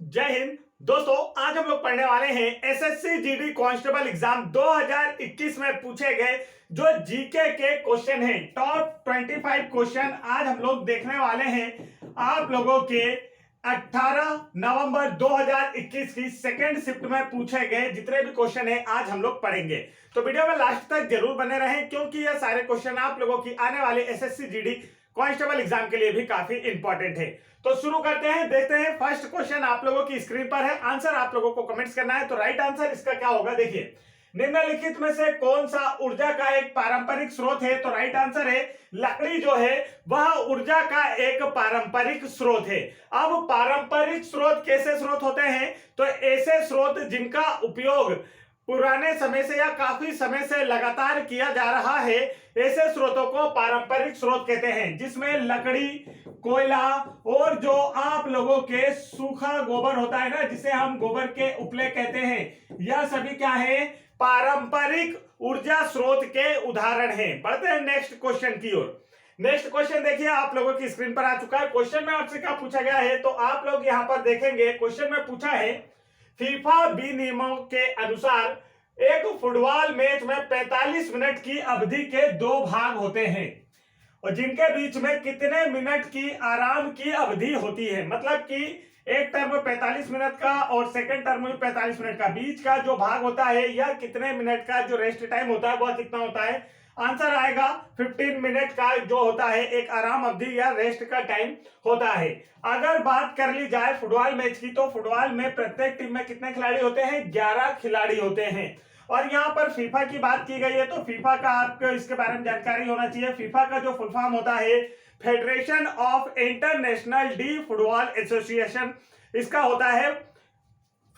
जय हिंद दोस्तों। आज हम लोग पढ़ने वाले हैं एसएससी जीडी कांस्टेबल एग्जाम 2021 में पूछे गए जो जीके के क्वेश्चन हैं। टॉप 25 क्वेश्चन आज हम लोग देखने वाले हैं आप लोगों के 18 नवंबर 2021 की सेकेंड शिफ्ट में पूछे गए जितने भी क्वेश्चन हैं आज हम लोग पढ़ेंगे। तो वीडियो में लास्ट तक जरूर बने रहें क्योंकि ये सारे क्वेश्चन आप लोगों की आने वाले एसएससी जीडी कांस्टेबल एग्जाम के लिए भी काफी इंपॉर्टेंट है। तो शुरू करते हैं, देखते हैं। फर्स्ट क्वेश्चन आप लोगों की स्क्रीन पर है, आंसर आप लोगों को कमेंट्स करना है। तो राइट आंसर इसका क्या होगा, देखिए निम्नलिखित में से कौन सा ऊर्जा का एक पारंपरिक स्रोत है। तो राइट आंसर है लकड़ी जो है वह ऊर्जा का एक पारंपरिक स्रोत है। अब पारंपरिक स्रोत कैसे स्रोत होते हैं, तो ऐसे स्रोत जिनका उपयोग पुराने समय से या काफी समय से लगातार किया जा रहा है, ऐसे स्रोतों को पारंपरिक स्रोत कहते हैं, जिसमें लकड़ी, कोयला और जो आप लोगों के सूखा गोबर होता है ना, जिसे हम गोबर के उपले कहते हैं, यह सभी क्या है, पारंपरिक ऊर्जा स्रोत के उदाहरण हैं। बढ़ते हैं नेक्स्ट क्वेश्चन की ओर। नेक्स्ट क्वेश्चन देखिए आप लोगों की स्क्रीन पर आ चुका है। क्वेश्चन में आपसे क्या पूछा गया है, तो आप लोग यहां पर देखेंगे क्वेश्चन में पूछा है फीफा बी नियमों के अनुसार एक फुटबॉल मैच में 45 मिनट की अवधि के दो भाग होते हैं और जिनके बीच में कितने मिनट की आराम की अवधि होती है। मतलब कि एक टर्म में 45 मिनट का और सेकंड टर्म में 45 मिनट का, बीच का जो भाग होता है यह कितने मिनट का जो रेस्ट टाइम होता है वह कितना होता है। आंसर आएगा 15 मिनट का जो होता है एक आराम अवधि या रेस्ट का टाइम होता है। अगर बात कर ली जाए फुटबॉल मैच की, तो फुटबॉल में प्रत्येक टीम में कितने खिलाड़ी होते हैं, 11 खिलाड़ी होते हैं। और यहाँ पर फीफा की बात की गई है, तो फीफा का आपको इसके बारे में जानकारी होना चाहिए। फीफा का जो फुल फॉर्म होता है federation of international D football association, इसका होता है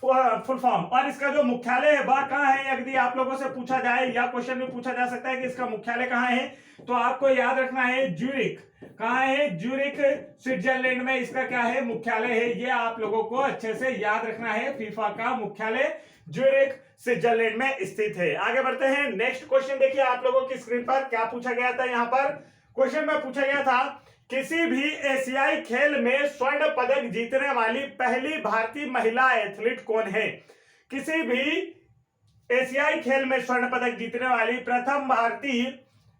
फुल फॉर्म। और इसका जो मुख्यालय है वह कहाँ है, यदि आप लोगों से पूछा जाए या क्वेश्चन में पूछा जा सकता है कि इसका मुख्यालय कहाँ है, तो आपको याद रखना है ज्यूरिख। कहाँ है, ज्यूरिख स्विट्जरलैंड में इसका क्या है, मुख्यालय है। ये आप लोगों को अच्छे से याद रखना है, फीफा का मुख्यालय ज्यूरिख स्विट्जरलैंड में स्थित है। आगे बढ़ते हैं। नेक्स्ट क्वेश्चन देखिए आप लोगों की स्क्रीन पर क्या पूछा गया था। यहाँ पर क्वेश्चन में पूछा गया था किसी भी एशियाई खेल में स्वर्ण पदक जीतने वाली पहली भारतीय महिला एथलीट कौन है। किसी भी एशियाई खेल में स्वर्ण पदक जीतने वाली प्रथम भारतीय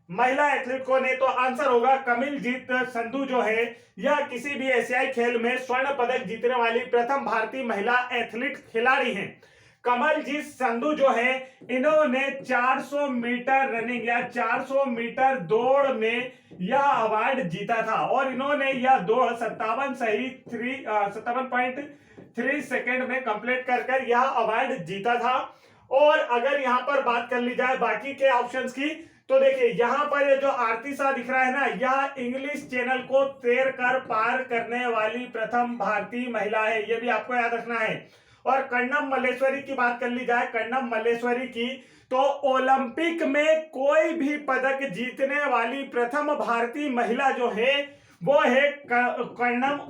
महिला एथलीट कौन है, तो आंसर होगा कमलजीत संधू जो है यह किसी भी एशियाई खेल में स्वर्ण पदक जीतने वाली प्रथम भारतीय महिला एथलीट खिलाड़ी हैं। कमलजीत संधू जो है इन्होंने 400 मीटर रनिंग या 400 मीटर दौड़ में यह अवार्ड जीता था और इन्होंने यह दौड़ 57.3 सेकेंड में कंप्लीट कर यह अवार्ड जीता था। और अगर यहां पर बात कर ली जाए बाकी के ऑप्शंस की, तो देखिए यहां पर ये जो आरती शाह दिख रहा है ना, यह इंग्लिश चैनल को तैर कर पार करने वाली प्रथम भारतीय महिला है, ये भी आपको याद रखना है। और कर्णम मल्लेश्वरी की बात कर ली जाए, कर्णम मल्लेश्वरी की, तो ओलंपिक में कोई भी पदक जीतने वाली प्रथम भारतीय महिला जो है वो है कर्णम।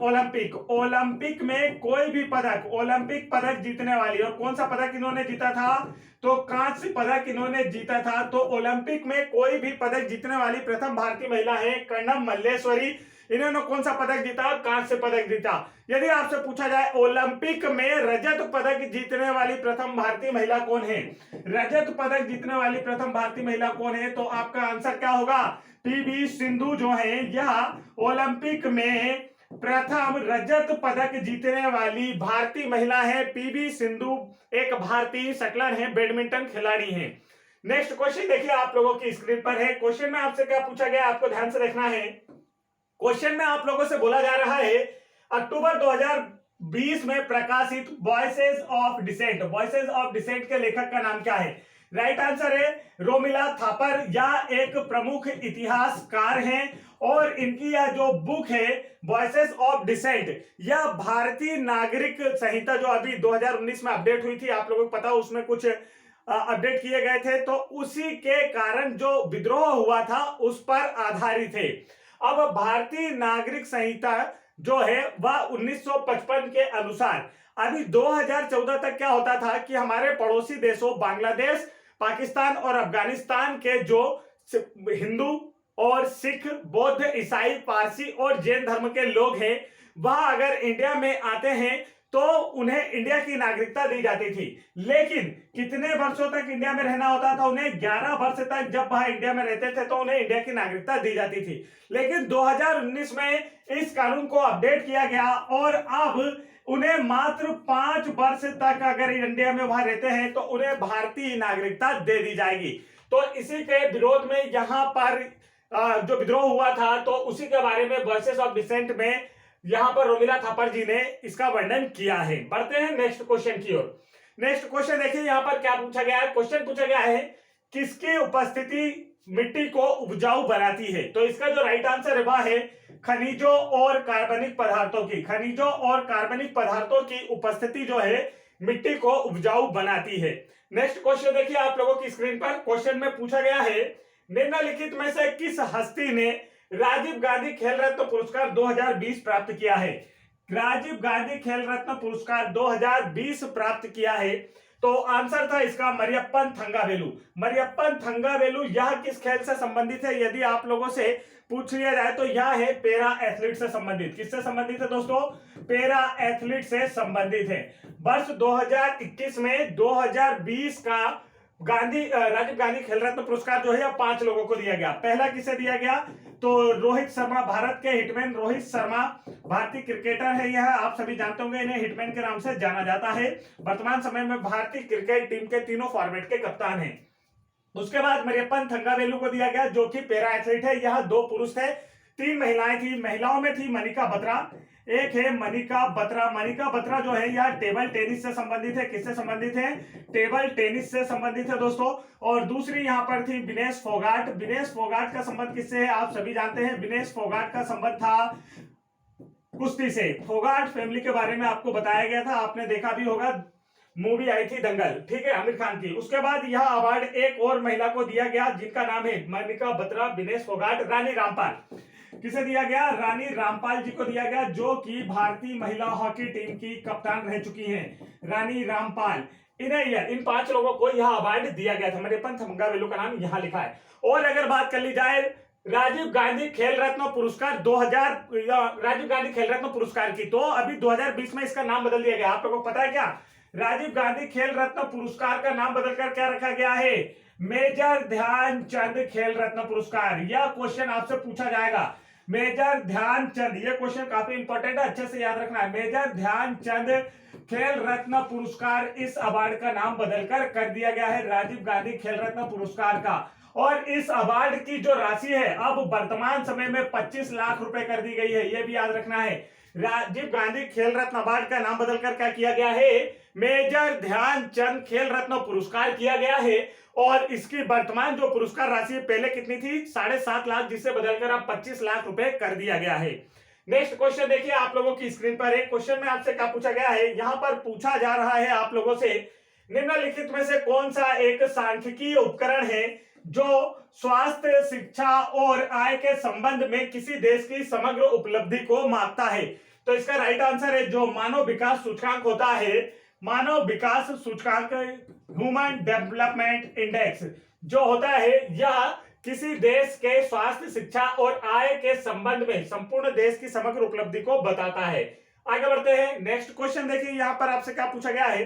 ओलंपिक में कोई भी पदक, ओलंपिक पदक जीतने वाली, और कौन सा पदक इन्होंने जीता था, तो कांस्य पदक इन्होंने जीता था। तो ओलंपिक में कोई भी पदक जीतने वाली प्रथम भारतीय महिला है कर्णम मल्लेश्वरी। इन्होंने कौन सा पदक जीता, कांस्य पदक जीता। यदि आपसे पूछा जाए ओलंपिक में रजत पदक जीतने वाली प्रथम भारतीय महिला कौन है, रजत पदक जीतने वाली प्रथम भारतीय महिला कौन है, तो आपका आंसर क्या होगा, पीवी सिंधु जो है यह ओलंपिक में प्रथम रजत पदक जीतने वाली भारतीय महिला है। पीवी सिंधु एक भारतीय शटलर है, बैडमिंटन खिलाड़ी है। नेक्स्ट क्वेश्चन देखिए आप लोगों की स्क्रीन पर है। क्वेश्चन में आपसे क्या पूछा गया, आपको ध्यान से देखना है। क्वेश्चन में आप लोगों से बोला जा रहा है अक्टूबर 2020 में प्रकाशित voices of dissent, voices of dissent के लेखक का नाम क्या है। राइट आंसर है रोमिला थापर, यह एक प्रमुख इतिहासकार हैं और इनकी यह जो बुक है वॉइसेस ऑफ डिसेंट, यह भारतीय नागरिक संहिता जो अभी 2019 में अपडेट हुई थी, आप लोगों को पता उसमें कुछ अपडेट किए गए थे, तो उसी के कारण जो विद्रोह हुआ था उस पर आधारित है। अब भारतीय नागरिक संहिता जो है वह 1955 के अनुसार अभी 2014 तक क्या होता था कि हमारे पड़ोसी देशों बांग्लादेश, पाकिस्तान और अफगानिस्तान के जो हिंदू और सिख, बौद्ध, ईसाई, पारसी और जैन धर्म के लोग हैं वह अगर इंडिया में आते हैं तो उन्हें इंडिया की नागरिकता दी जाती थी। लेकिन कितने वर्षों तक इंडिया में रहना होता था उन्हें? 11 वर्ष तक जब वह इंडिया में रहते थे तो उन्हें इंडिया की नागरिकता दी जाती थी। लेकिन 2019 में इस कानून को अपडेट किया गया और अब उन्हें मात्र 5 वर्ष तक अगर इंडिया में वह रहते हैं तो उन्हें भारतीय नागरिकता दे दी जाएगी। तो इसी के विरोध में यहां पर जो विद्रोह हुआ था तो उसी के बारे में वॉइसेस ऑफ डिसेंट में यहां पर रोमिला थापर जी ने इसका वर्णन किया है। बढ़ते हैं नेक्स्ट क्वेश्चन की ओर। नेक्स्ट क्वेश्चन देखिए यहां पर क्या पूछा गया है। क्वेश्चन पूछा गया है किसकी उपस्थिति मिट्टी को उपजाऊ बनाती है? तो इसका जो राइट आंसर है वह है खनिजों और कार्बनिक पदार्थों की। खनिजों और कार्बनिक पदार्थों की उपस्थिति जो है मिट्टी को उपजाऊ बनाती है। नेक्स्ट क्वेश्चन देखिए आप लोगों की स्क्रीन पर। क्वेश्चन में पूछा गया है निम्नलिखित में से किस हस्ती ने राजीव गांधी खेल रत्न पुरस्कार 2020 प्राप्त किया है? राजीव गांधी खेल रत्न पुरस्कार 2020 प्राप्त किया है तो आंसर था इसका मरियप्पन थंगावेलु। मरियप्पन थंगावेलु यह किस खेल से संबंधित है? यदि आप लोगों से पूछ लिया जाए तो यह है पैरा एथलीट से संबंधित। किससे संबंधित है दोस्तों? पैरा एथलीट से संबंधित है। वर्ष 2021 में 2020 का राजीव गांधी खेल रत्न पुरस्कार जो है 5 लोगों को दिया गया। पहला किसे दिया गया? तो रोहित शर्मा, भारत के हिटमैन रोहित शर्मा भारतीय क्रिकेटर है। यह आप सभी जानते होंगे, इन्हें हिटमैन के नाम से जाना जाता है। वर्तमान समय में भारतीय क्रिकेट टीम के तीनों फॉर्मेट के कप्तान हैं। उसके बाद मरियप्पन थंगावेलु को दिया गया जो कि पैरा एथलीट है। यह 2 पुरुष थे, 3 महिलाएं थी। महिलाओं में थी मनिका बत्रा, एक है मनिका बत्रा। मनिका बत्रा जो है यह टेबल टेनिस से संबंधित है। किससे संबंधित है? टेबल टेनिस से संबंधित है दोस्तों। और दूसरी यहां पर थी विनेश फोगाट। विनेश फोगाट का संबंध किससे है? आप सभी जानते हैं विनेश फोगाट का संबंध था कुश्ती से। फोगाट फैमिली के बारे में आपको बताया गया था, आपने देखा भी होगा, मूवी आई थी दंगल, ठीक है, आमिर खान की। उसके बाद यह अवार्ड एक और महिला को दिया गया जिनका नाम है मनिका बत्रा, विनेश फोगाट, रानी रामपाल। किसे दिया गया? रानी रामपाल जी को दिया गया जो कि भारतीय महिला हॉकी टीम की कप्तान रह चुकी हैं, रानी रामपाल। इन 5 लोगों को यह अवार्ड दिया गया था। मरियप्पन थंगावेलु का नाम यहां लिखा है। और अगर बात कर ली जाए राजीव गांधी खेल रत्न पुरस्कार 2000 राजीव गांधी खेल रत्न पुरस्कार की, तो अभी 2020 में इसका नाम बदल दिया गया। आप लोगों को पता है क्या? राजीव गांधी खेल रत्न पुरस्कार का नाम बदलकर क्या रखा गया है? मेजर ध्यानचंद खेल रत्न पुरस्कार। यह क्वेश्चन आपसे पूछा जाएगा। मेजर ध्यानचंद, यह क्वेश्चन काफी इंपॉर्टेंट है, अच्छे से याद रखना है। मेजर ध्यानचंद खेल रत्न पुरस्कार, इस अवार्ड का नाम बदलकर कर दिया गया है राजीव गांधी खेल रत्न पुरस्कार का। और इस अवार्ड की जो राशि है अब वर्तमान समय में 25 लाख रुपए कर दी गई है, यह भी याद रखना है। राजीव गांधी खेल रत्न अवार्ड का नाम बदलकर क्या किया गया है? मेजर ध्यानचंद खेल रत्न पुरस्कार किया गया है। और इसकी वर्तमान जो पुरस्कार राशि पहले कितनी थी? 7.5 लाख, जिससे बदलकर अब 25 लाख रुपए कर दिया गया है। नेक्स्ट क्वेश्चन देखिए आप लोगों की स्क्रीन पर। एक क्वेश्चन में आपसे क्या पूछा गया है? यहां पर पूछा जा रहा है आप लोगों से निम्नलिखित में से कौन सा एक सांख्यिकीय उपकरण है जो स्वास्थ्य, शिक्षा और आय के संबंध में किसी देश की समग्र उपलब्धि को मापता है? तो इसका राइट आंसर है जो मानव विकास सूचकांक होता है। मानव विकास सूचकांक, ह्यूमन डेवलपमेंट इंडेक्स जो होता है, यह किसी देश के स्वास्थ्य, शिक्षा और आय के संबंध में संपूर्ण देश की समग्र उपलब्धि को बताता है। आगे बढ़ते हैं। नेक्स्ट क्वेश्चन देखिए यहां पर आपसे क्या पूछा गया है।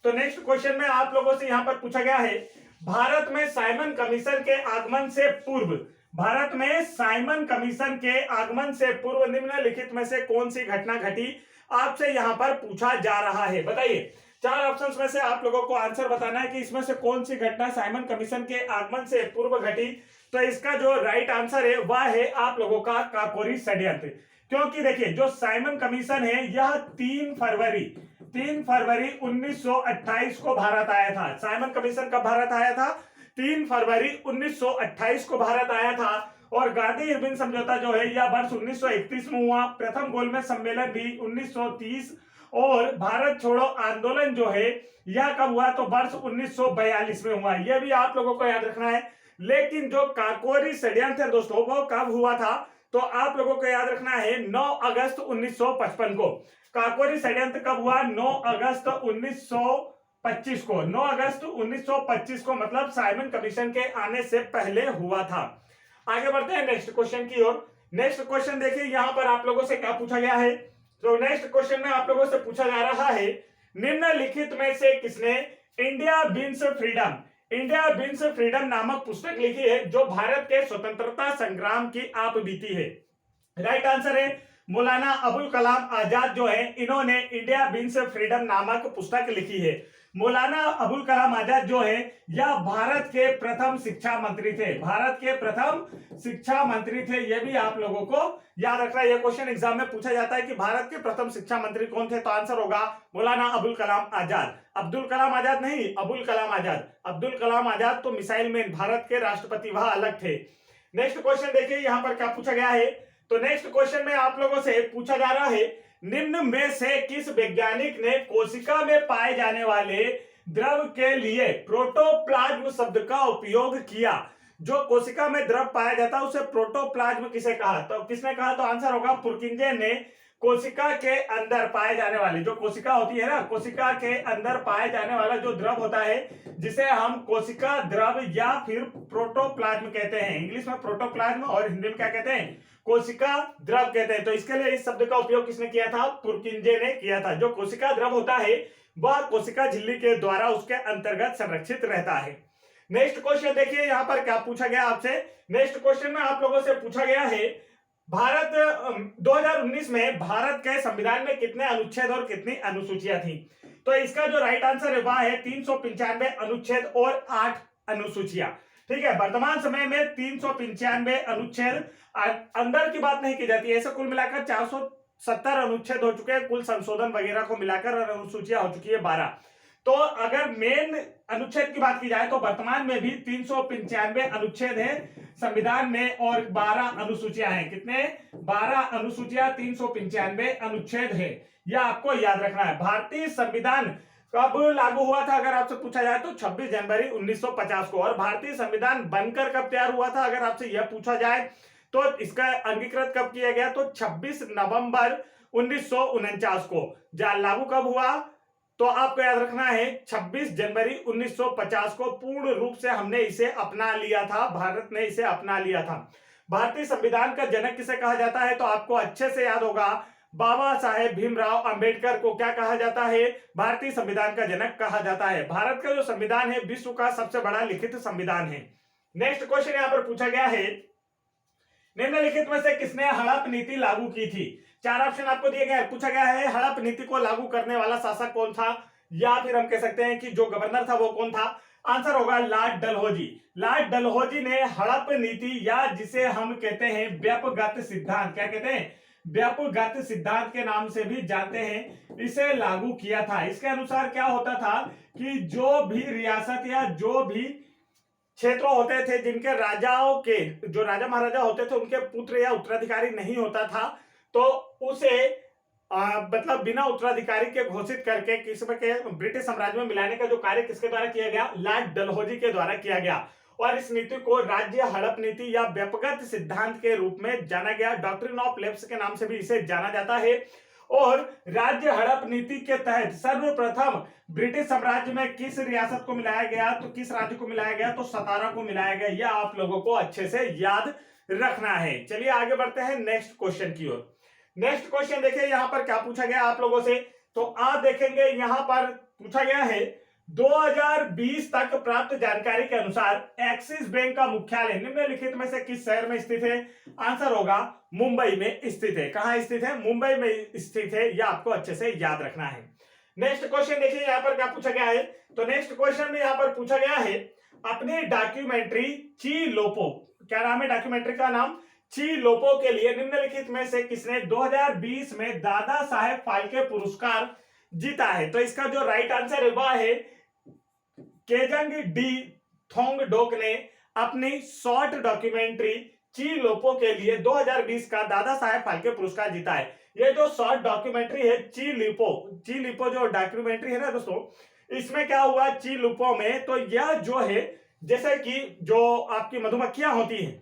तो नेक्स्ट क्वेश्चन में आप लोगों से यहां पर पूछा गया है भारत में साइमन कमीशन के आगमन से पूर्व, भारत में साइमन कमीशन के आगमन से पूर्व निम्नलिखित में से कौन सी घटना घटी? आपसे यहां पर पूछा जा रहा है। बताइए, 4 ऑप्शंस में से आप लोगों को आंसर बताना है कि इसमें से कौन सी घटना साइमन कमीशन के आगमन से पूर्व घटी। तो इसका जो राइट आंसर है वह है आप लोगों का काकोरी षड्यंत्र। क्योंकि देखिए जो साइमन कमीशन है यह 3 फरवरी 1928 को भारत आया था। साइमन कमीशन कब भारत आया था? 3 फरवरी 1928 को भारत आया था। और गांधी इरविन समझौता जो है यह वर्ष 1931 में हुआ। प्रथम गोलमेज सम्मेलन भी 1930। और भारत छोड़ो आंदोलन जो है यह कब हुआ? तो वर्ष 1942 में हुआ। यह भी आप लोगों को याद रखना है। लेकिन जो काकोरी षड्यंत्र दोस्तों वो कब हुआ था? तो आप लोगों को याद रखना है 9 अगस्त 1955 को। काकोरी षड्यंत्र कब हुआ? 9 अगस्त 1925 को। 9 अगस्त 1925 को, मतलब साइमन कमीशन के आने से पहले हुआ था। आगे बढ़ते हैं नेक्स्ट क्वेश्चन की ओर। नेक्स्ट क्वेश्चन देखिए यहां पर आप लोगों से क्या पूछा गया है। तो नेक्स्ट क्वेश्चन में आप लोगों से पूछा जा रहा है, निम्नलिखित में से किसने इंडिया बीन्स फ्रीडम नामक पुस्तक लिखी है जो भारत के स्वतंत्रता संग्राम की आप बीती है? राइट आंसर है मौलाना अबुल कलाम आजाद जो है इन्होंने इंडिया बीन्स फ्रीडम नामक पुस्तक लिखी है। मौलाना अबुल कलाम आजाद जो है यह भारत के प्रथम शिक्षा मंत्री थे, भारत के प्रथम शिक्षा मंत्री थे। यह भी आप लोगों को याद रखना है, यह क्वेश्चन एग्जाम में पूछा जाता है कि भारत के प्रथम शिक्षा मंत्री कौन थे, तो आंसर होगा मौलाना अबुल कलाम आजाद। अब्दुल कलाम आजाद नहीं, अबुल कलाम आजाद। अब्दुल कलाम आजाद तो मिसाइल मैन, भारत के राष्ट्रपति, वह अलग थे। नेक्स्ट क्वेश्चन देखिए यहाँ पर क्या पूछा गया है। तो नेक्स्ट क्वेश्चन में आप लोगों से पूछा जा रहा है, निम्न में से किस वैज्ञानिक ने कोशिका में पाए जाने वाले द्रव के लिए प्रोटोप्लाज्म शब्द का उपयोग किया? जो कोशिका में द्रव पाया जाता है उसे प्रोटोप्लाज्म किसे कहा, तो किसने कहा, तो आंसर होगा पुरकिंजे ने। कोशिका के अंदर पाए जाने वाले, जो कोशिका होती है ना, कोशिका के अंदर पाए जाने वाला जो द्रव होता है जिसे हम कोशिका द्रव या फिर प्रोटोप्लाज्म कहते हैं। इंग्लिश में प्रोटोप्लाज्म और हिंदी में क्या कहते हैं, कोशिका द्रव कहते हैं। तो इसके लिए इस शब्द का उपयोग किसने किया था, पुरकिंजे ने किया था। जो कोशिका द्रव होता है वह कोशिका झिल्ली के द्वारा उसके अंतर्गत संरक्षित रहता है। नेक्स्ट क्वेश्चन देखिए यहाँ पर क्या पूछा गया आपसे। नेक्स्ट क्वेश्चन में आप लोगों से पूछा गया है, भारत 2019 में भारत के संविधान में कितने अनुच्छेद और कितनी अनुसूचियां थी? तो इसका जो राइट आंसर है वह है 395 अनुच्छेद और 8 अनुसूचियां। ठीक है, वर्तमान समय में 395 अनुच्छेद, अंदर की बात नहीं की जाती है। ऐसे कुल मिलाकर 470 अनुच्छेद हो चुके हैं, कुल संशोधन वगैरह को मिलाकर अनुसूचियां हो चुकी है 12। तो अगर मेन अनुच्छेद की बात की जाए तो वर्तमान में भी 395 अनुच्छेद है संविधान में और 12 अनुसूचियां हैं। कितने, 12 अनुसूचियां, 395 अनुच्छेद है। यह आपको याद रखना है। भारतीय संविधान कब लागू हुआ था अगर आपसे पूछा जाए तो 26 जनवरी 1950 को। और भारतीय संविधान बनकर कब तैयार हुआ था अगर आपसे यह पूछा जाए तो इसका अंगीकृत कब किया गया, तो 26 नवंबर 1949 को। लागू कब हुआ, तो आपको याद रखना है 26 जनवरी 1950 को पूर्ण रूप से हमने इसे अपना लिया था, भारत ने इसे अपना लिया था। भारतीय संविधान का जनक किसे कहा जाता है, तो आपको अच्छे से याद होगा, बाबा साहेब भीमराव अंबेडकर को क्या कहा जाता है, भारतीय संविधान का जनक कहा जाता है। भारत का जो संविधान है विश्व का सबसे बड़ा लिखित संविधान है। नेक्स्ट क्वेश्चन यहां पर पूछा गया है, निम्नलिखित में से किसने हड़प नीति लागू की थी? 4 ऑप्शन आपको दिए गए। पूछा गया है हड़प नीति को लागू करने वाला शासक कौन था, या फिर हम कह सकते हैं कि जो गवर्नर था वो कौन था। आंसर होगा लॉर्ड डलहौजी। लॉर्ड डलहौजी ने हड़प नीति या जिसे हम कहते हैं व्यपगत सिद्धांत, क्या कहते हैं, व्यपगत सिद्धांत के नाम से भी जानते हैं, इसे लागू किया था। इसके अनुसार क्या होता था कि जो भी रियासत या जो भी क्षेत्र होते थे जिनके राजाओं के, जो राजा महाराजा होते थे उनके पुत्र या उत्तराधिकारी नहीं होता था, तो उसे मतलब बिना उत्तराधिकारी के घोषित करके किसी के ब्रिटिश साम्राज्य में मिलाने का जो कार्य किसके द्वारा किया गया, लॉर्ड डलहौजी के द्वारा किया गया। और इस नीति को राज्य हड़प नीति या व्यपगत सिद्धांत के रूप में जाना गया। डॉक्ट्रिन ऑफ लैप्स के नाम से भी इसे जाना जाता है। और राज्य हड़प नीति के तहत सर्वप्रथम ब्रिटिश साम्राज्य में किस रियासत को मिलाया गया, तो किस राज्य को मिलाया गया, तो सतारा को मिलाया गया। यह आप लोगों को अच्छे से याद रखना है। चलिए आगे बढ़ते हैं नेक्स्ट क्वेश्चन की ओर। नेक्स्ट क्वेश्चन देखिए यहाँ पर क्या पूछा गया आप लोगों से, तो आप देखेंगे यहाँ पर पूछा गया है 2020 तक प्राप्त जानकारी के अनुसार एक्सिस बैंक का मुख्यालय निम्नलिखित में से किस शहर में स्थित है? आंसर होगा मुंबई में स्थित है। कहां स्थित है? मुंबई में स्थित है। यह आपको अच्छे से याद रखना है। नेक्स्ट क्वेश्चन देखिए यहाँ पर क्या पूछा गया है। तो नेक्स्ट क्वेश्चन में यहाँ पर पूछा गया है, अपनी डॉक्यूमेंट्री ची लोपो, क्या नाम है डॉक्यूमेंट्री का नाम, ची लोपो के लिए निम्नलिखित में से किसने 2020 में दादा साहेब फाल्के पुरस्कार जीता है? तो इसका जो राइट आंसर है वह है केजंग डी थोंगडोक ने अपनी शॉर्ट डॉक्यूमेंट्री ची लोपो के लिए 2020 का दादा साहेब फाल्के पुरस्कार जीता है। ये जो शॉर्ट डॉक्यूमेंट्री है ची लिपो जो डॉक्यूमेंट्री है ना दोस्तों, इसमें क्या हुआ ची लिपो में, तो यह जो है जैसे कि जो आपकी मधुमक्खियां होती हैं,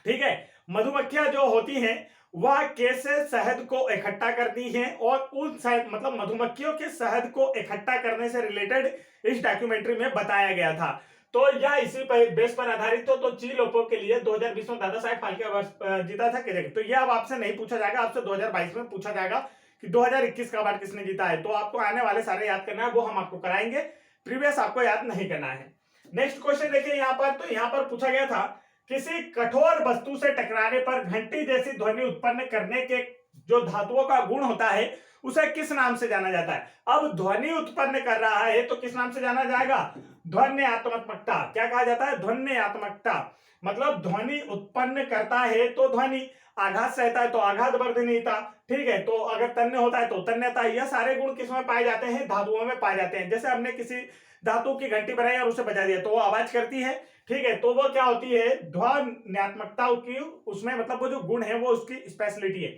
ठीक है, मधुमक्खियां जो होती हैं वह कैसे शहद को इकट्ठा करती हैं और उन शहद मतलब मधुमक्खियों के शहद को इकट्ठा करने से रिलेटेड इस डॉक्यूमेंट्री में बताया गया था। तो यह इसी बेस पर आधारित हो। तो ची लोपो के लिए 2020 में दादा साहेब फाल्के जीता था। तो यह अब आपसे नहीं पूछा जाएगा, आपसे 2022 में पूछा जाएगा कि 2021 का अवार्ड किसने जीता है, तो आपको आने वाले सारे याद करना है, वो हम आपको कराएंगे, प्रीवियस आपको याद नहीं करना है। नेक्स्ट क्वेश्चन देखिए यहाँ पर, तो यहाँ पर पूछा गया था किसी कठोर वस्तु से टकराने पर घंटी जैसी ध्वनि उत्पन्न करने के जो धातुओं का गुण होता है उसे किस नाम से जाना जाता है। अब ध्वनि उत्पन्न कर रहा है तो किस नाम से जाना जाएगा, ध्वन्यात्मकता। क्या कहा जाता है, ध्वन्यात्मकता। मतलब ध्वनि उत्पन्न करता है तो ध्वनि, आघात सहता है तो आघात वर्धनीयता, ठीक है, तो अगर तन्य होता है तो तन्यता। यह सारे गुण किसमें पाए जाते हैं, धातुओं में पाए जाते हैं। जैसे हमने किसी धातु की घंटी बनाई और उसे बजा दिया तो वो आवाज करती है, ठीक है, तो वो क्या होती है, ध्वन्यात्मकता की, उसमें मतलब वो जो गुण है वो उसकी स्पेशलिटी है।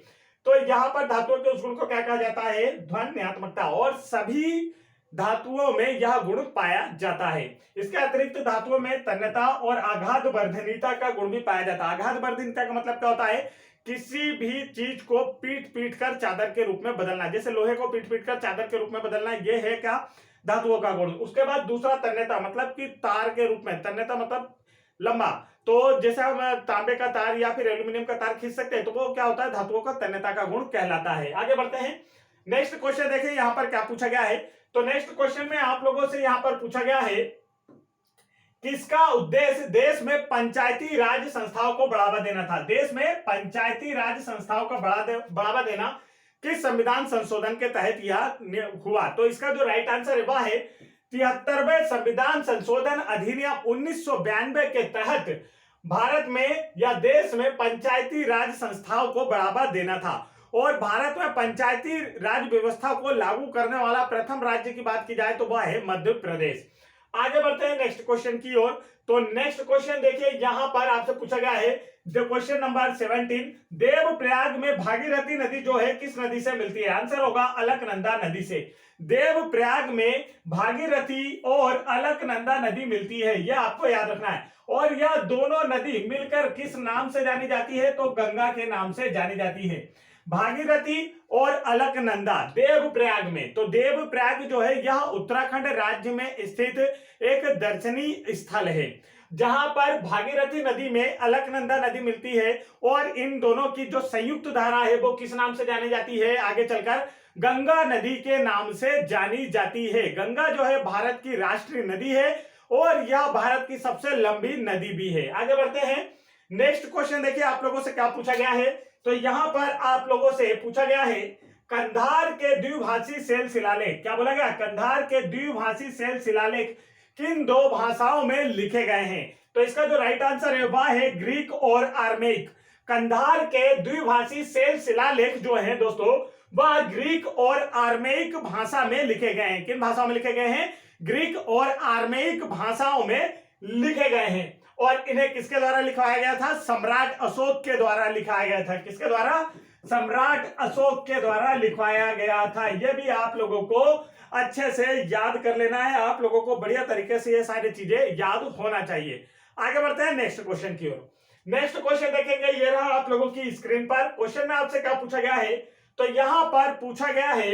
तो यहाँ पर धातुओं के उस गुण को क्या कहा जाता है, ध्वन्यात्मकता, और सभी धातुओं में यह गुण पाया जाता है। इसके अतिरिक्त धातुओं में तन्यता और आघात वर्धनीयता का गुण भी पाया जाता है। आघात वर्धनीयता का मतलब क्या होता है, किसी भी चीज को पीट पीट कर चादर के रूप में बदलना, जैसे लोहे को पीट पीट कर चादर के रूप में बदलना, यह है क्या, धातुओं का गुण। उसके बाद दूसरा तन्यता, मतलब कि तार के रूप में, तन्यता मतलब लंबा, तो जैसे हम तांबे का तार या फिर एल्यूमिनियम का तार खींच सकते हैं, तो वो क्या होता है, धातुओं का तन्यता का गुण कहलाता है। आगे बढ़ते हैं, नेक्स्ट क्वेश्चन देखिए यहाँ पर क्या पूछा गया है। तो नेक्स्ट क्वेश्चन में आप लोगों से यहाँ पर पूछा गया है किसका उद्देश्य देश में पंचायती राज संस्थाओं को बढ़ावा देना था। देश में पंचायती राज संस्थाओं को बढ़ावा देना किस संविधान संशोधन के तहत यह हुआ। तो इसका जो राइट आंसर है वह है 73वें संविधान संशोधन अधिनियम 1992 के तहत भारत में या देश में पंचायती राज संस्थाओं को बढ़ावा देना था। और भारत में पंचायती राज व्यवस्था को लागू करने वाला प्रथम राज्य की बात की जाए तो वह है मध्य प्रदेश। आगे बढ़ते हैं नेक्स्ट क्वेश्चन की ओर। तो नेक्स्ट क्वेश्चन देखिए यहां पर आपसे पूछा गया है क्वेश्चन नंबर 17, देवप्रयाग में भागीरथी नदी जो है किस नदी से मिलती है। आंसर होगा अलकनंदा नदी से। देवप्रयाग में भागीरथी और अलकनंदा नदी मिलती है, यह आपको याद रखना है। और यह दोनों नदी मिलकर किस नाम से जानी जाती है, तो गंगा के नाम से जानी जाती है। भागीरथी और अलकनंदा देवप्रयाग में, तो देवप्रयाग जो है यह उत्तराखंड राज्य में स्थित एक दर्शनीय स्थल है जहां पर भागीरथी नदी में अलकनंदा नदी मिलती है। और इन दोनों की जो संयुक्त धारा है वो किस नाम से जानी जाती है, आगे चलकर गंगा नदी के नाम से जानी जाती है। गंगा जो है भारत की राष्ट्रीय नदी है और यह भारत की सबसे लंबी नदी भी है। आगे बढ़ते हैं, नेक्स्ट क्वेश्चन देखिए आप लोगों से क्या पूछा गया है। तो यहां पर आप लोगों से पूछा गया है कंधार के द्विभाषी शैल शिलालेख, क्या बोला गया, कंधार के द्विभाषी शैल शिलालेख किन दो भाषाओं में लिखे गए हैं। तो इसका जो राइट आंसर है वह है ग्रीक और आर्मेइक। कंधार के द्विभाषी शैल शिलालेख जो है दोस्तों वह ग्रीक और आर्मेइक भाषा में लिखे गए हैं। किन भाषाओं में लिखे गए हैं, ग्रीक और आर्मेइक भाषाओं में लिखे गए हैं। और इन्हें किसके द्वारा लिखवाया गया था, सम्राट अशोक के द्वारा लिखाया गया था। किसके द्वारा, सम्राट अशोक के द्वारा लिखवाया गया था। यह भी आप लोगों को अच्छे से याद कर लेना है, आप लोगों को बढ़िया तरीके से ये सारी चीजें याद होना चाहिए। आगे बढ़ते हैं नेक्स्ट क्वेश्चन की ओर। नेक्स्ट क्वेश्चन देखेंगे, ये रहा आप लोगों की स्क्रीन पर। क्वेश्चन में आपसे क्या पूछा गया है, तो यहां पर पूछा गया है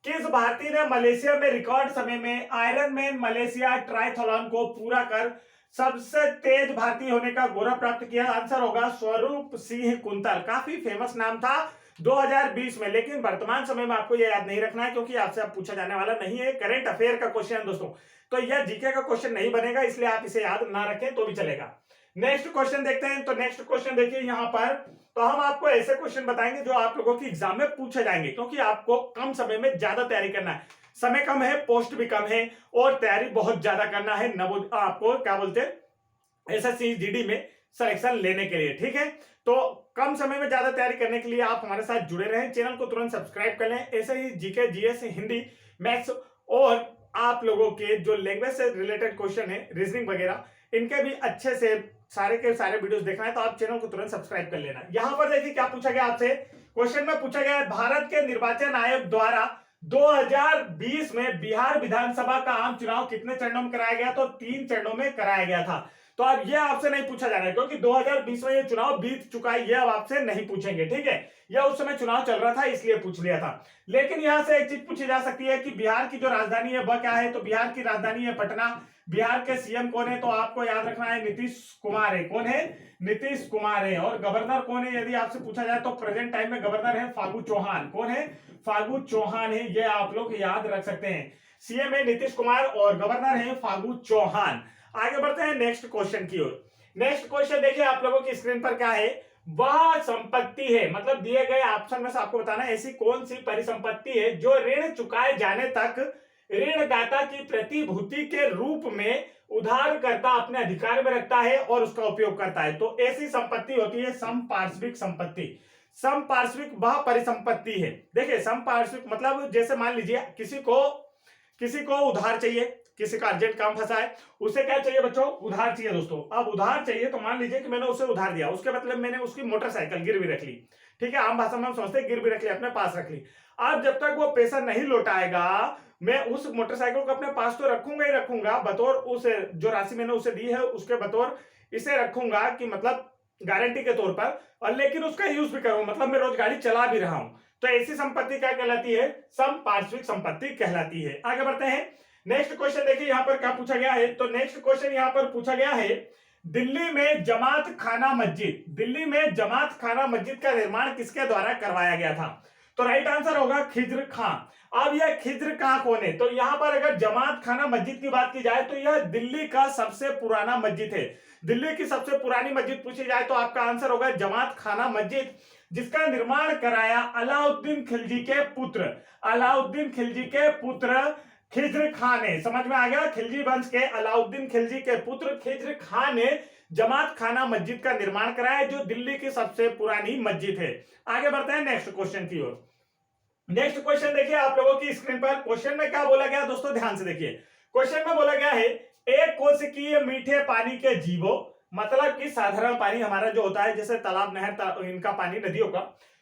किस भारतीय ने मलेशिया में रिकॉर्ड समय में आयरन मैन मलेशिया ट्रायथलॉन को पूरा कर सबसे तेज भारतीय होने का गौरव प्राप्त किया। आंसर होगा स्वरूप सिंह कुंतल। काफी फेमस नाम था 2020 में, लेकिन वर्तमान समय में आपको यह याद नहीं रखना है क्योंकि आपसे अब पूछा जाने वाला नहीं है। करंट अफेयर का क्वेश्चन है दोस्तों, तो यह जीके का क्वेश्चन नहीं बनेगा, इसलिए आप इसे याद ना रखें तो भी चलेगा। नेक्स्ट क्वेश्चन देखते हैं। तो नेक्स्ट क्वेश्चन देखिए यहाँ पर, तो हम आपको ऐसे क्वेश्चन बताएंगे जो आप लोगों की एग्जाम में पूछे जाएंगे, क्योंकि आपको कम समय में ज्यादा तैयारी करना है। समय कम है, पोस्ट भी कम है और तैयारी बहुत ज्यादा करना है आपको क्या बोलते हैं एसएससी जीडी में सिलेक्शन लेने के लिए, ठीक है। तो कम समय में ज्यादा तैयारी करने के लिए आप हमारे साथ जुड़े रहें, चैनल को तुरंत सब्सक्राइब कर लें। ऐसे ही जीके, जीएस, हिंदी, मैथ्स और आप लोगों के जो लैंग्वेज से रिलेटेड क्वेश्चन है, रीजनिंग वगैरह, इनके भी अच्छे से सारे के सारे वीडियोस देखना है तो आप चैनल को तुरंत सब्सक्राइब कर लेना। यहां पर देखिए क्या पूछा गया आपसे, क्वेश्चन में पूछा गया है भारत के निर्वाचन आयोग द्वारा 2020 में बिहार विधानसभा का आम चुनाव कितने चरणों में कराया गया, तो 3 चरणों में कराया गया था। तो अब यह आपसे नहीं पूछा जा रहा है क्योंकि 2020 में ये चुनाव बीत चुका है, यह अब आपसे नहीं पूछेंगे, ठीक है। यह उस समय चुनाव चल रहा था इसलिए पूछ लिया था। लेकिन यहां से एक चीज पूछी जा सकती है कि बिहार की जो राजधानी है वह क्या है, तो बिहार की राजधानी है पटना। बिहार के सीएम कौन है, तो आपको याद रखना है नीतीश कुमार है। कौन है, नीतीश कुमार है। और गवर्नर कौन है, यदि आपसे पूछा जाए तो प्रेजेंट टाइम में गवर्नर है फागू चौहान। कौन है, फागू चौहान है, ये आप लोग याद रख सकते हैं। सीएम है नीतीश कुमार और गवर्नर है फागू चौहान। आगे बढ़ते हैं नेक्स्ट क्वेश्चन की ओर। नेक्स्ट क्वेश्चन देखिए आप लोगों की स्क्रीन पर क्या है। वह संपत्ति है, मतलब दिए गए ऑप्शन में से आपको बताना है ऐसी कौन सी परिसंपत्ति है जो ऋण चुकाए जाने तक ऋणदाता की प्रतिभूति के रूप में उधारकर्ता अपने अधिकार में रखता है और उसका उपयोग करता है। तो ऐसी संपत्ति होती है समपार्श्विक संपत्ति। समपार्श्विक वह परिसंपत्ति है। देखिए समपार्श्विक मतलब जैसे मान लीजिए किसी को उधार चाहिए, किसी का अर्जेंट काम फंसा है, उसे क्या चाहिए बच्चों, उधार चाहिए दोस्तों। अब उधार चाहिए तो मान लीजिए कि मैंने उसे उधार दिया, उसके मतलब मैंने उसकी मोटरसाइकिल गिरवी रख ली, ठीक है, आम भाषा में हम समझते हैं गिरवी रख ली, अपने पास रख ली। अब जब तक वो पैसा नहीं लौटाएगा मैं उस मोटरसाइकिल को अपने पास तो रखूंगा ही रखूंगा, बतौर उस जो राशि मैंने उसे दी है उसके बतौर इसे रखूंगा कि मतलब गारंटी के तौर पर, और लेकिन उसका यूज भी करूंगा, मतलब मैं रोज गाड़ी चला भी रहा हूं। तो ऐसी संपत्ति क्या कहलाती है, समपार्श्विक संपत्ति कहलाती है। आगे बढ़ते हैं। नेक्स्ट क्वेश्चन देखिए यहां पर क्या पूछा गया है। तो नेक्स्ट क्वेश्चन यहां पर पूछा गया है, दिल्ली में जमात खाना मस्जिद, दिल्ली में जमात खाना मस्जिद का निर्माण किसके द्वारा करवाया गया था। तो राइट आंसर होगा खिज्र खां। अब यह खिज्र खां कौन है, तो यहां पर अगर जमात खाना मस्जिद की बात की जाए तो यह दिल्ली का सबसे पुराना मस्जिद है। दिल्ली की सबसे पुरानी मस्जिद पूछी जाए तो आपका आंसर होगा जमात खाना मस्जिद, जिसका निर्माण कराया अलाउद्दीन खिलजी के पुत्र, अलाउद्दीन खिलजी के पुत्र खिज्र खां ने। समझ में आ गया, खिलजी वंश के अलाउद्दीन खिलजी के पुत्र खिज्र खां ने जमात खाना मस्जिद का निर्माण कराया, जो दिल्ली की सबसे पुरानी मस्जिद है। आगे बढ़ते हैं नेक्स्ट क्वेश्चन की ओर। नेक्स्ट क्वेश्चन देखिए आप लोगों की स्क्रीन पर। क्वेश्चन में क्या बोला गया दोस्तों, ध्यान से देखिए। क्वेश्चन में बोला गया है, एक कोशिकीय मीठे पानी के जीवों, मतलब कि साधारण पानी हमारा जो होता है जैसे तालाब नहर इनका पानी नदियों का,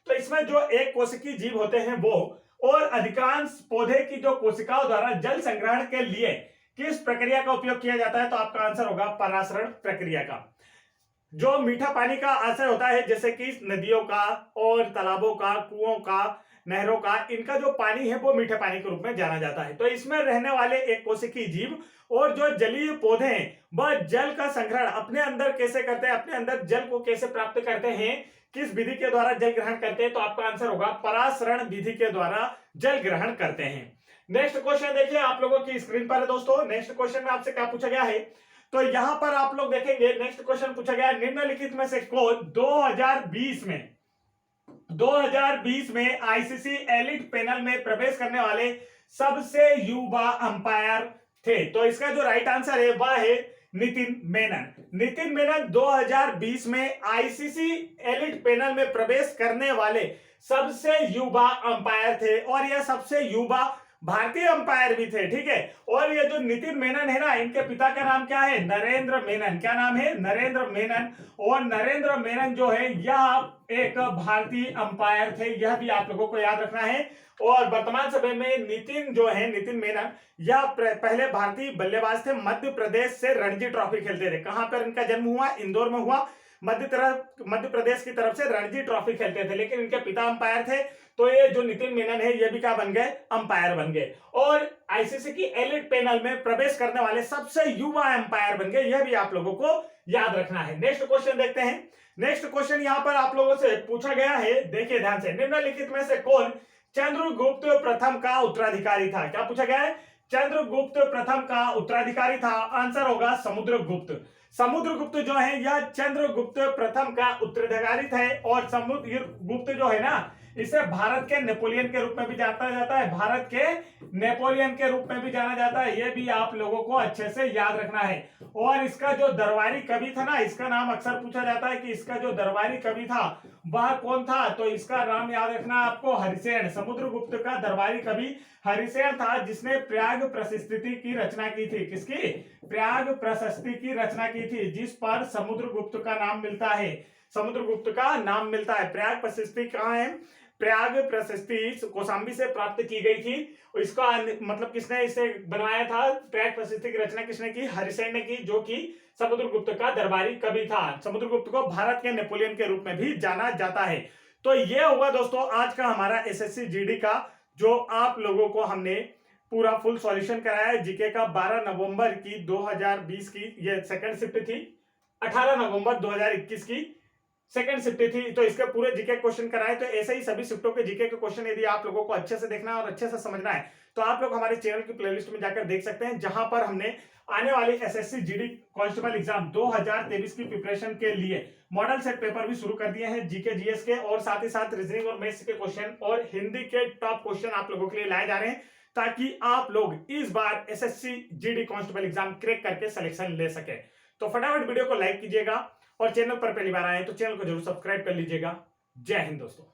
तो इसमें जो एक कोशिकीय जीव होते हैं वो, और अधिकांश पौधे की जो कोशिकाओं द्वारा जल संग्रहण के लिए किस प्रक्रिया का उपयोग किया जाता है, तो आपका आंसर होगा परासरण प्रक्रिया का। जो मीठा पानी का आशय होता है जैसे कि नदियों का और तालाबों का, कुओं का, नहरों का, इनका जो पानी है वो मीठे पानी के रूप में जाना जाता है। तो इसमें रहने वाले एक कोशिकीय जीव और जो जलीय पौधे हैं वह जल का संग्रहण अपने अंदर कैसे करते हैं, अपने अंदर जल को कैसे प्राप्त करते हैं, किस विधि के द्वारा जल ग्रहण करते हैं, तो आपका आंसर होगा परासरण विधि के द्वारा जल ग्रहण करते हैं। नेक्स्ट क्वेश्चन देखिए आप लोगों की स्क्रीन पर है दोस्तों। नेक्स्ट क्वेश्चन में आपसे क्या पूछा गया है, तो यहां पर आप लोग देखेंगे नेक्स्ट क्वेश्चन पूछा गया है, निम्नलिखित में से कौन 2020 में आईसीसी एलिट पैनल में प्रवेश करने वाले सबसे युवा अंपायर थे। तो इसका जो राइट आंसर है वह है नितिन मेनन। नितिन मेनन 2020 में आईसीसी एलिट पैनल में प्रवेश करने वाले सबसे युवा अंपायर थे, और यह सबसे युवा भारतीय अंपायर भी थे, ठीक है। और ये जो नितिन मेनन है ना, इनके पिता का नाम क्या है, नरेंद्र मेनन। क्या नाम है, नरेंद्र मेनन। और नरेंद्र मेनन जो है यह एक भारतीय अंपायर थे, यह भी आप लोगों को याद रखना है। और वर्तमान समय में नितिन जो है, नितिन मेनन, यह पहले भारतीय बल्लेबाज थे, मध्य प्रदेश से रणजी ट्रॉफी खेलते थे। कहां पर इनका जन्म हुआ, इंदौर में हुआ, मध्य प्रदेश की तरफ से रणजी ट्रॉफी खेलते थे, लेकिन इनके पिता अंपायर थे। तो ये जो नितिन मेनन है ये भी क्या बन गए, अंपायर बन गए, और आईसीसी की एलिट पैनल में प्रवेश करने वाले सबसे युवा अंपायर बन गए, यह भी आप लोगों को याद रखना है। नेक्स्ट क्वेश्चन देखते हैं। नेक्स्ट क्वेश्चन यहां पर आप लोगों से पूछा गया है, देखिए ध्यान से, निम्नलिखित में से कौन चंद्रगुप्त प्रथम का उत्तराधिकारी था। क्या पूछा गया है, चंद्रगुप्त प्रथम का उत्तराधिकारी था, आंसर होगा समुद्रगुप्त। समुद्रगुप्त जो है यह चंद्रगुप्त प्रथम का उत्तराधिकारी थे, और समुद्रगुप्त जो है ना, इसे भारत के नेपोलियन के रूप में भी जाना जाता है, भारत के नेपोलियन के रूप में भी जाना जाता है, यह भी आप लोगों को अच्छे से याद रखना है। और इसका जो दरबारी कवि था ना, इसका नाम अक्सर पूछा जाता है कि इसका जो दरबारी कवि था वह कौन था, तो इसका नाम याद रखना आपको हरिसेन। समुद्रगुप्त का दरबारी कवि हरिसेन था, जिसने प्रयाग प्रशस्ति की रचना की थी। किसकी, प्रयाग प्रशस्ति की रचना की थी, जिस पर समुद्रगुप्त का नाम मिलता है, समुद्रगुप्त का नाम मिलता है। प्रयाग प्रशस्ति कहाँ है, प्रयाग प्रशस्ति कौशाम्बी से प्राप्त की गई थी। इसका मतलब किसने इसे बनवाया था, प्रयाग प्रशस्ति की रचना किसने की, हरिसेन ने की, जो कि समुद्रगुप्त का दरबारी कवि था। समुद्रगुप्त को भारत के नेपोलियन के रूप में भी जाना जाता है। तो ये होगा दोस्तों आज का हमारा एसएससी जीडी का, जो आप लोगों को हमने पूरा फुल सॉल्यूशन कराया है जीके का। 12 नवंबर की 2020 की ये सेकंड शिफ्ट थी, 18 नवंबर 2021 की सेकंड शिफ्ट थी, तो इसके पूरे जीके क्वेश्चन कराए। तो ऐसे ही सभी शिफ्टों के जीके के क्वेश्चन यदि आप लोगों को अच्छे से देखना है और अच्छे से समझना है तो आप लोग हमारे चैनल की प्लेलिस्ट में जाकर देख सकते हैं, जहां पर हमने आने वाली एसएससी जीडी कांस्टेबल एग्जाम 2023 की प्रिपरेशन के लिए मॉडल सेट पेपर भी शुरू कर दिए हैं जीके जीएस के, और साथ ही साथ रीजनिंग और मैथ्स के क्वेश्चन और हिंदी के टॉप क्वेश्चन आप लोगों के लिए लाए जा रहे हैं, ताकि आप लोग इस बार SSC GD constable exam crack करके सिलेक्शन ले सके। तो फटाफट वीडियो को लाइक कीजिएगा और चैनल पर पहली बार आए तो चैनल को जरूर सब्सक्राइब कर लीजिएगा। जय हिंद दोस्तों।